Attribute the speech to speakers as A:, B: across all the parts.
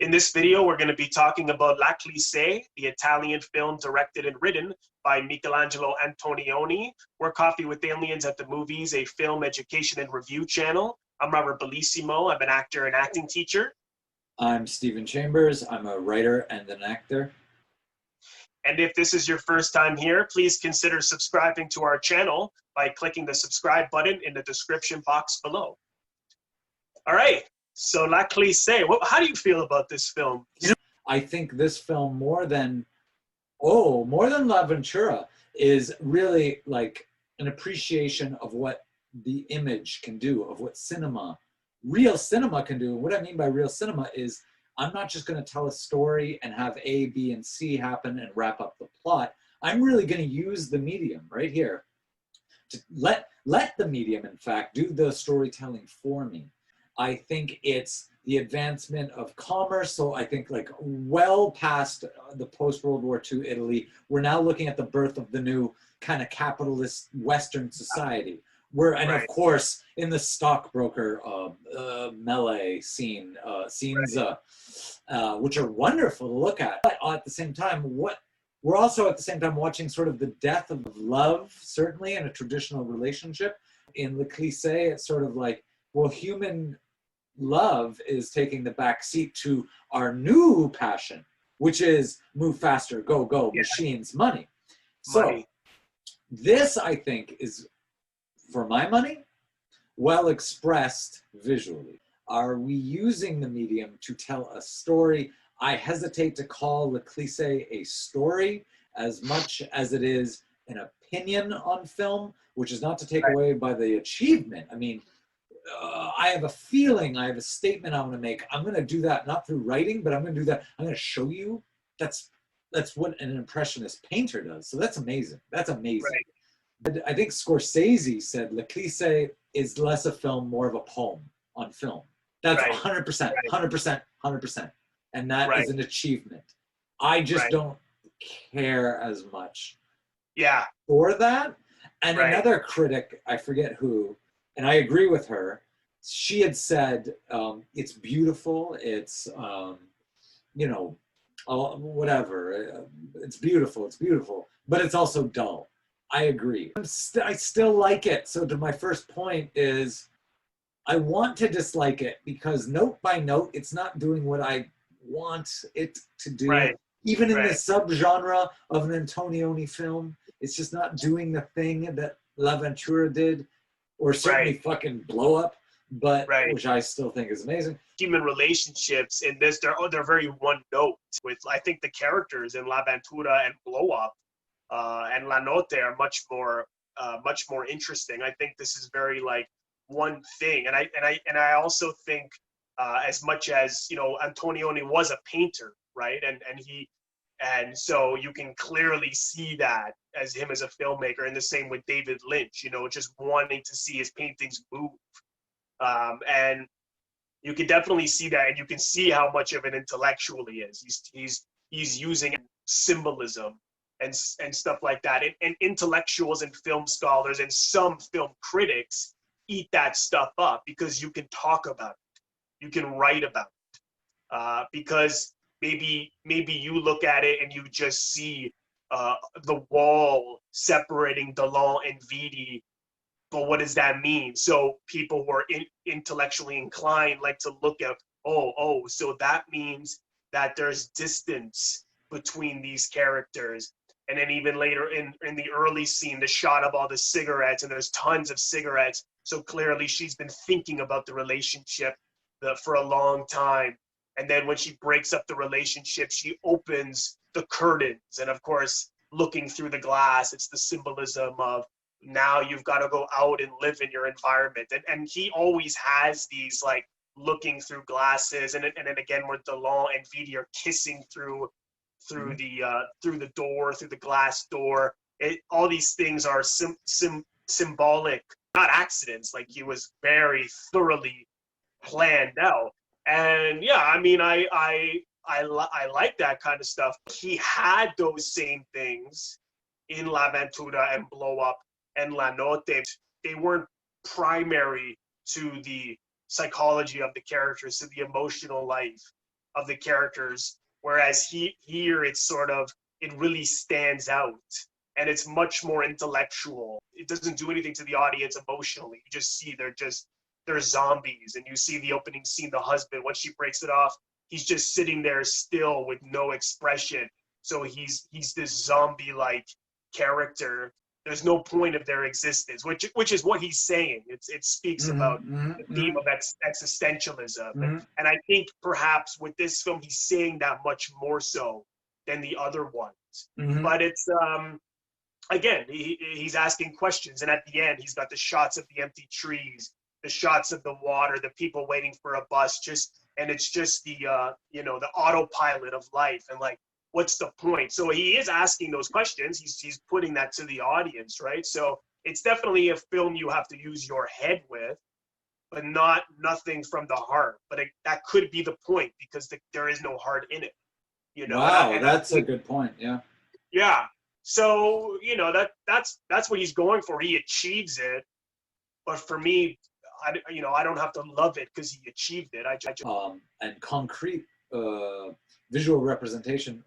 A: In this video, we're going to be talking about La Cliché, the Italian film directed and written by Michelangelo Antonioni. We're Coffee with Aliens at the Movies, a film education and review channel. I'm Robert Bellissimo. I'm an actor and acting teacher.
B: I'm Stephen Chambers. I'm a writer and an actor.
A: And if this is your first time here, please consider subscribing to our channel by clicking the subscribe button in the description box below. All right. So La Cliché, how do you feel about this film?
B: I think this film more than La Ventura is really like an appreciation of what the image can do, of what real cinema can do. What I mean by real cinema is I'm not just going to tell a story and have A, B, and C happen and wrap up the plot. I'm really going to use the medium right here to let the medium, in fact, do the storytelling for me. I think it's the advancement of commerce. So I think like well past the post-World War II Italy, we're now looking at the birth of the new kind of capitalist Western society. And of course, in the stockbroker melee scenes, which are wonderful to look at. But at the same time, we're also at the same time watching sort of the death of love, certainly in a traditional relationship. In Le Cliché, it's sort of like, well, human love is taking the back seat to our new passion, which is move faster, go, machines, money. So this, I think, is, for my money, well expressed visually. Are we using the medium to tell a story? I hesitate to call Le Cliché a story as much as it is an opinion on film, which is not to take away by the achievement. I mean, I have a feeling, I have a statement I want to make. I'm going to do that not through writing, but I'm going to do that. I'm going to show you. That's what an impressionist painter does. So that's amazing. That's amazing. Right. I think Scorsese said Le Cliché is less a film, more of a poem on film. That's 100%, 100%. And that is an achievement. I just don't care as much for that. And another critic, I forget who, and I agree with her, she had said, it's beautiful, it's, whatever, it's beautiful, but it's also dull. I agree. I still like it. So to my first point is, I want to dislike it because note by note, it's not doing what I want it to do. Even in the subgenre of an Antonioni film, it's just not doing the thing that La Ventura did, or certainly fucking Blow Up, but which I still think is amazing.
A: Human relationships in this, they're very one note. With I think the characters in La Ventura and Blow Up and La Notte are much more interesting. I think this is very like one thing, and I also think as much as Antonioni was a painter, right, and so you can clearly see that as him as a filmmaker, and the same with David Lynch, just wanting to see his paintings move. And you can definitely see that, and you can see how much of an intellectual he is. He's using symbolism and stuff like that. And intellectuals and film scholars and some film critics eat that stuff up because you can talk about it. You can write about it. Because maybe you look at it and you just see the wall separating Delon and Vidi, but what does that mean? So people who are intellectually inclined like to look at, so that means that there's distance between these characters. And then even later in the early scene, the shot of all the cigarettes, and there's tons of cigarettes. So clearly she's been thinking about the relationship for a long time. And then when she breaks up the relationship, she opens the curtains. And of course, looking through the glass, it's the symbolism of now you've got to go out and live in your environment. And he always has these like looking through glasses. And then again, where Delon and Vidi are kissing through the door, through the glass door. All these things are symbolic, not accidents. Like he was very thoroughly planned out. And yeah, I mean, I like that kind of stuff. He had those same things in La Ventura and Blow Up and La Notte. They weren't primary to the psychology of the characters, to the emotional life. of the characters, whereas here it's sort of, it really stands out, and it's much more intellectual. It doesn't do anything to the audience emotionally. You just see they're zombies, and you see the opening scene, the husband, once she breaks it off, he's just sitting there still with no expression. So he's this zombie-like character. There's no point of their existence, which is what he's saying. It speaks about the theme of existentialism, and I think perhaps with this film he's saying that much more so than the other ones. But it's again, he's asking questions, and at the end he's got the shots of the empty trees, the shots of the water, the people waiting for a bus, and it's just the the autopilot of life, and like, what's the point? So he is asking those questions. He's putting that to the audience, right? So it's definitely a film you have to use your head with, but nothing from the heart. But that could be the point, because there is no heart in it.
B: Wow, that's a good point. Yeah.
A: Yeah. So that's what he's going for. He achieves it, but for me, I don't have to love it because he achieved it.
B: And concrete visual representation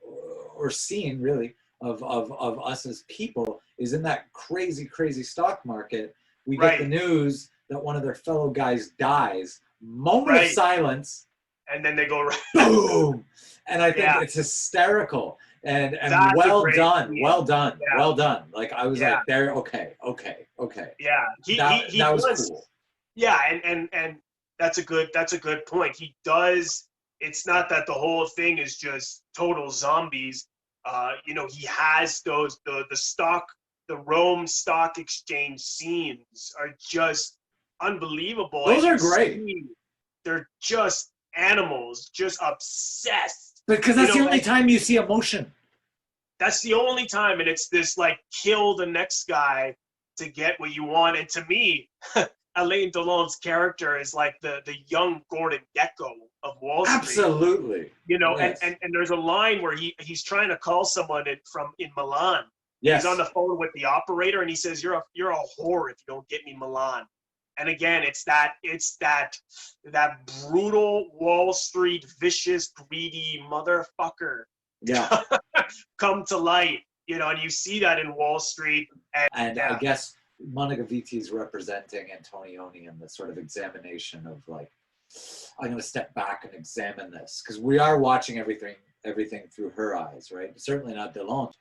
B: or scene really of us as people is in that crazy stock market. We get the news that one of their fellow guys dies. Moment of silence.
A: And then they go
B: boom. And I think it's hysterical and well done. Well done. Yeah. Well done. Like I was like, there, okay.
A: Yeah.
B: That was cool.
A: Yeah, and that's a good point. He does. It's not that the whole thing is just total zombies. He has the Rome Stock Exchange scenes are just unbelievable.
B: Those are great.
A: They're just animals, just obsessed.
B: Because that's the only time you see emotion.
A: That's the only time, and it's this like kill the next guy to get what you want. And to me, Alain Delon's character is like the young Gordon Gekko of Wall Street.
B: Absolutely.
A: Yes. and there's a line where he's trying to call someone in Milan.
B: Yes.
A: He's on the phone with the operator, and he says, "You're a whore if you don't get me Milan." And again, it's that brutal Wall Street, vicious, greedy motherfucker.
B: Yeah.
A: Come to light, and you see that in Wall Street.
B: And I guess Monica Vitti's representing Antonioni in the sort of examination of like, I'm going to step back and examine this, because we are watching everything through her eyes, right? Certainly not Delon.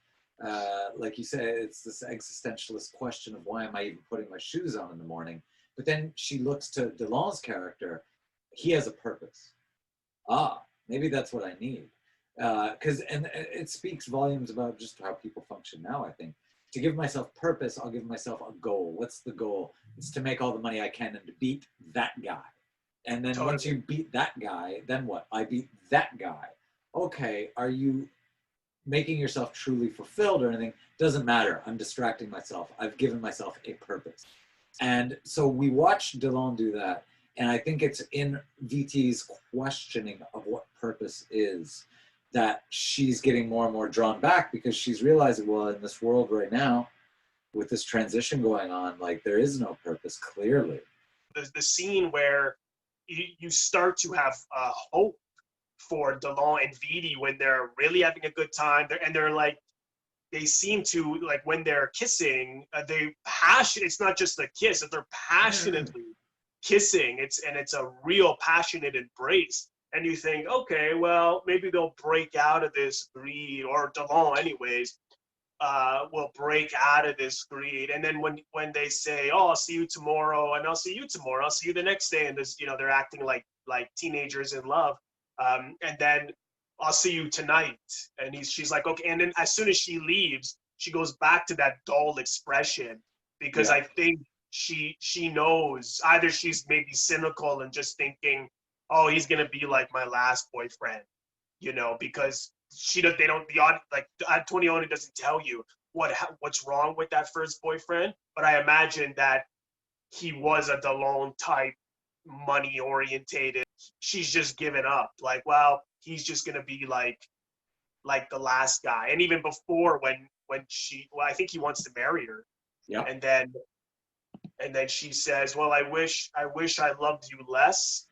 B: Like you said, it's this existentialist question of why am I even putting my shoes on in the morning? But then she looks to Delon's character. He has a purpose. Maybe that's what I need. And it speaks volumes about just how people function now, I think. To give myself purpose, I'll give myself a goal. What's the goal? It's to make all the money I can and to beat that guy. And then once you beat that guy, then what? I beat that guy. Okay, are you making yourself truly fulfilled or anything? Doesn't matter. I'm distracting myself. I've given myself a purpose. And so we watch Delon do that. And I think it's in Vitti's questioning of what purpose is that she's getting more and more drawn back, because she's realizing, well, in this world right now, with this transition going on, like there is no purpose, clearly.
A: The scene where you start to have hope for Delon and Vitti when they're really having a good time, they're like, they seem to, like when they're kissing, it's not just a kiss, that they're passionately kissing. It's a real passionate embrace. And you think, okay, well, maybe they'll break out of this greed, or Delon anyways, will break out of this greed. And then when they say, oh, I'll see you tomorrow, and I'll see you tomorrow, I'll see you the next day, and this, they're acting like teenagers in love. And then I'll see you tonight. And she's like, okay. And then as soon as she leaves, she goes back to that dull expression, because I think she knows, either she's maybe cynical and just thinking, oh, he's gonna be like my last boyfriend, because Antonioni doesn't tell you what's wrong with that first boyfriend, but I imagine that he was a Delon type, money orientated. She's just given up, like, well, he's just gonna be like the last guy. And even before, when I think he wants to marry her, and then she says, well, I wish I loved you less.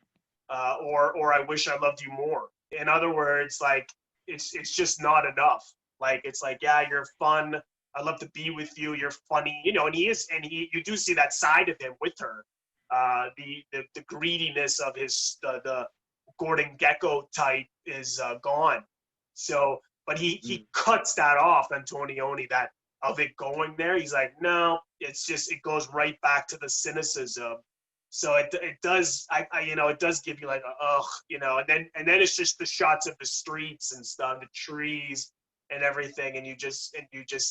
A: Or I wish I loved you more. In other words, like it's just not enough. Like it's like, yeah, you're fun. I love to be with you. You're funny, you know. And he is, and you do see that side of him with her. The greediness of the Gordon Gekko type is gone. So, but he cuts that off, Antonioni, that of it going there. He's like, no, it's just, it goes right back to the cynicism. So it does, you know, it does give you like a, ugh, you know, and then it's just the shots of the streets and stuff, the trees and everything, and you just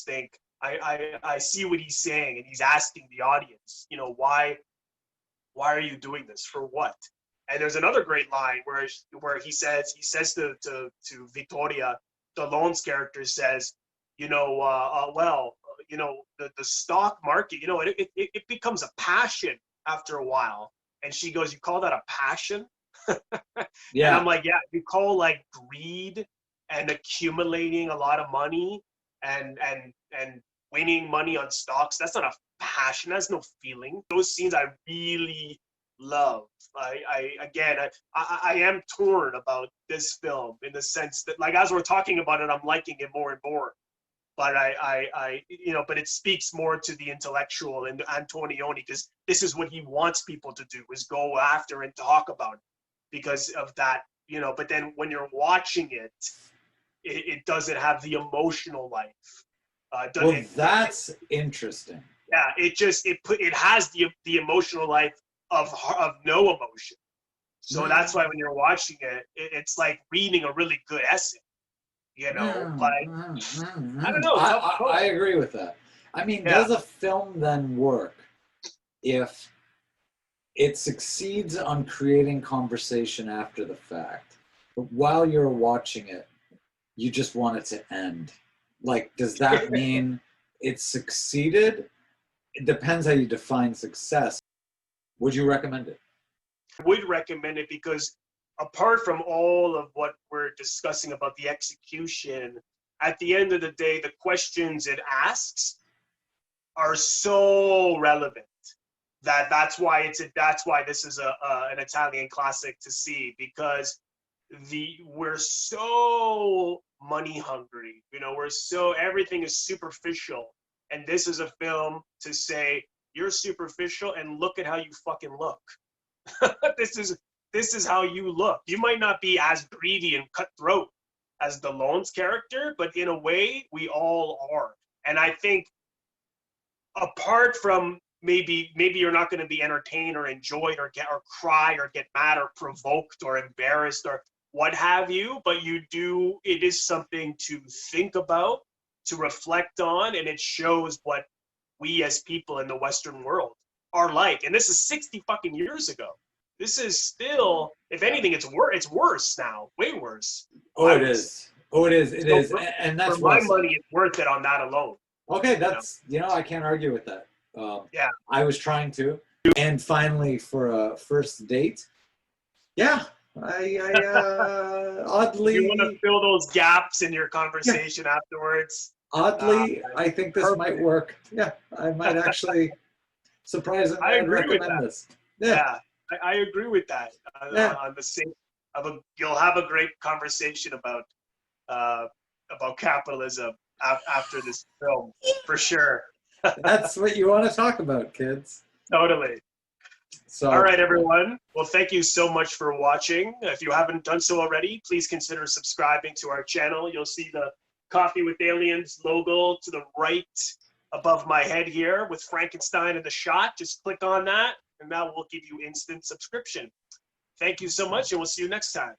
A: think, I see what he's saying, and he's asking the audience, you know, why are you doing this, for what? And there's another great line where he says to Victoria, Stallone's character says, you know, well, you know, the stock market, you know, it becomes a passion after a while. And she goes, you call that a passion?
B: Yeah.
A: And I'm like, yeah, you call like greed and accumulating a lot of money and winning money on stocks, that's not a passion, that's no feeling. Those scenes I really love. I am torn about this film in the sense that, like, as we're talking about it, I'm liking it more and more. But you know, but it speaks more to the intellectual and Antonioni, because this is what he wants people to do, is go after and talk about it because of that, you know. But then when you're watching it, it doesn't have the emotional life.
B: Well, that's interesting.
A: Yeah, it has the emotional life of no emotion. So that's why when you're watching it, it's like reading a really good essay. You know, like, I don't know.
B: I agree with that. I mean, does a film then work if it succeeds on creating conversation after the fact, but while you're watching it, you just want it to end? Like, does that mean it succeeded? It depends how you define success. Would you recommend it?
A: I would recommend it because, apart from all of what we're discussing about the execution, at the end of the day, the questions it asks are so relevant that's why this is an Italian classic to see, because we're so money hungry, you know, everything is superficial, and this is a film to say, you're superficial and look at how you fucking look. this is how you look. You might not be as greedy and cutthroat as Stallone's character, but in a way we all are. And I think, apart from maybe you're not going to be entertained or enjoyed or cry or get mad or provoked or embarrassed or what have you, but it is something to think about, to reflect on, and it shows what we as people in the Western world are like. And this is 60 fucking years ago. This is still, if anything, it's worse now, way worse.
B: It is. And that's
A: for my money, it's worth it on that alone.
B: Okay, that's, you know, I can't argue with that.
A: Yeah.
B: I was trying to. And finally, for a first date, yeah, I oddly...
A: You want to fill those gaps in your conversation afterwards?
B: Oddly, I think this might work. Yeah, I might actually surprisingly recommend this.
A: Yeah, I agree with that. On the same, you'll have a great conversation about capitalism after this film, for sure.
B: That's what you want to talk about, kids.
A: Totally.
B: So,
A: all right, everyone. Well, thank you so much for watching. If you haven't done so already, please consider subscribing to our channel. You'll see the Coffee with Aliens logo to the right above my head here with Frankenstein in the shot. Just click on that, and that will give you instant subscription. Thank you so much, and we'll see you next time.